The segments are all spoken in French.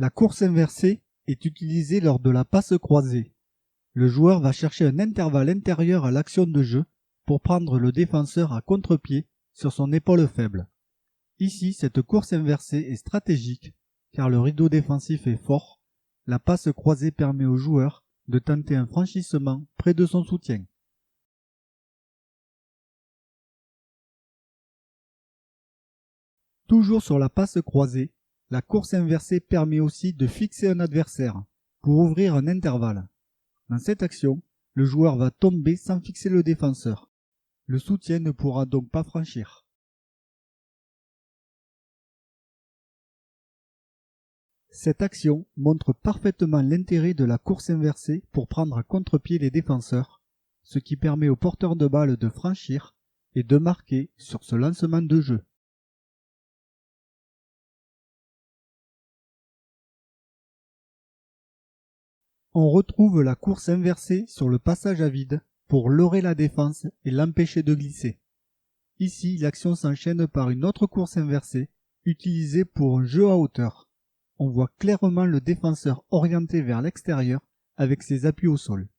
La course inversée est utilisée lors de la passe croisée. Le joueur va chercher un intervalle intérieur à l'action de jeu pour prendre le défenseur à contre-pied sur son épaule faible. Ici, cette course inversée est stratégique car le rideau défensif est fort. La passe croisée permet au joueur de tenter un franchissement près de son soutien. Toujours sur la passe croisée, la course inversée permet aussi de fixer un adversaire pour ouvrir un intervalle. Dans cette action, le joueur va tomber sans fixer le défenseur. Le soutien ne pourra donc pas franchir. Cette action montre parfaitement l'intérêt de la course inversée pour prendre à contre-pied les défenseurs, ce qui permet au porteur de balle de franchir et de marquer sur ce lancement de jeu. On retrouve la course inversée sur le passage à vide pour leurrer la défense et l'empêcher de glisser. Ici, l'action s'enchaîne par une autre course inversée, utilisée pour un jeu à hauteur. On voit clairement le défenseur orienté vers l'extérieur avec ses appuis au sol.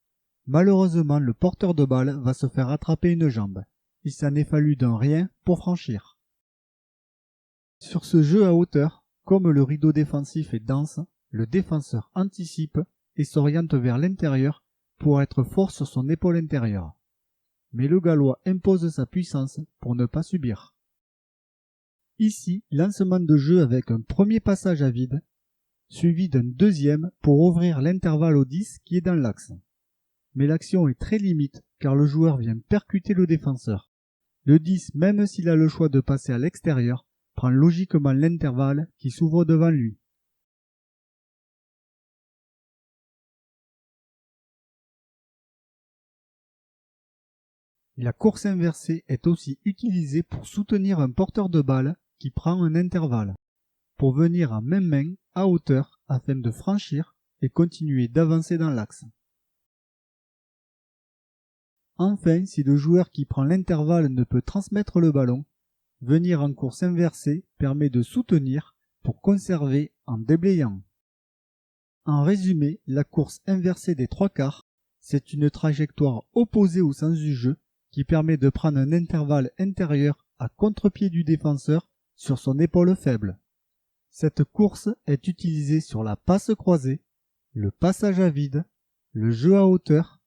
Malheureusement, le porteur de balle va se faire attraper une jambe. Il s'en est fallu d'un rien pour franchir. Sur ce jeu à hauteur, comme le rideau défensif est dense, le défenseur anticipe et s'oriente vers l'intérieur pour être fort sur son épaule intérieure. Mais le Gallois impose sa puissance pour ne pas subir. Ici, lancement de jeu avec un premier passage à vide, suivi d'un deuxième pour ouvrir l'intervalle au 10 qui est dans l'axe. Mais l'action est très limite car le joueur vient percuter le défenseur. Le 10, même s'il a le choix de passer à l'extérieur, prend logiquement l'intervalle qui s'ouvre devant lui. La course inversée est aussi utilisée pour soutenir un porteur de balle qui prend un intervalle, pour venir en même main à hauteur afin de franchir et continuer d'avancer dans l'axe. Enfin, si le joueur qui prend l'intervalle ne peut transmettre le ballon, venir en course inversée permet de soutenir pour conserver en déblayant. En résumé, la course inversée des trois quarts, c'est une trajectoire opposée au sens du jeu qui permet de prendre un intervalle intérieur à contre-pied du défenseur sur son épaule faible. Cette course est utilisée sur la passe croisée, le passage à vide, le jeu à hauteur,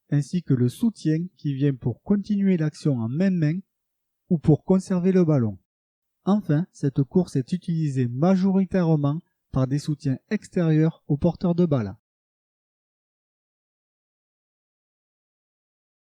ainsi que le soutien qui vient pour continuer l'action en même main ou pour conserver le ballon. Enfin, cette course est utilisée majoritairement par des soutiens extérieurs aux porteurs de balle.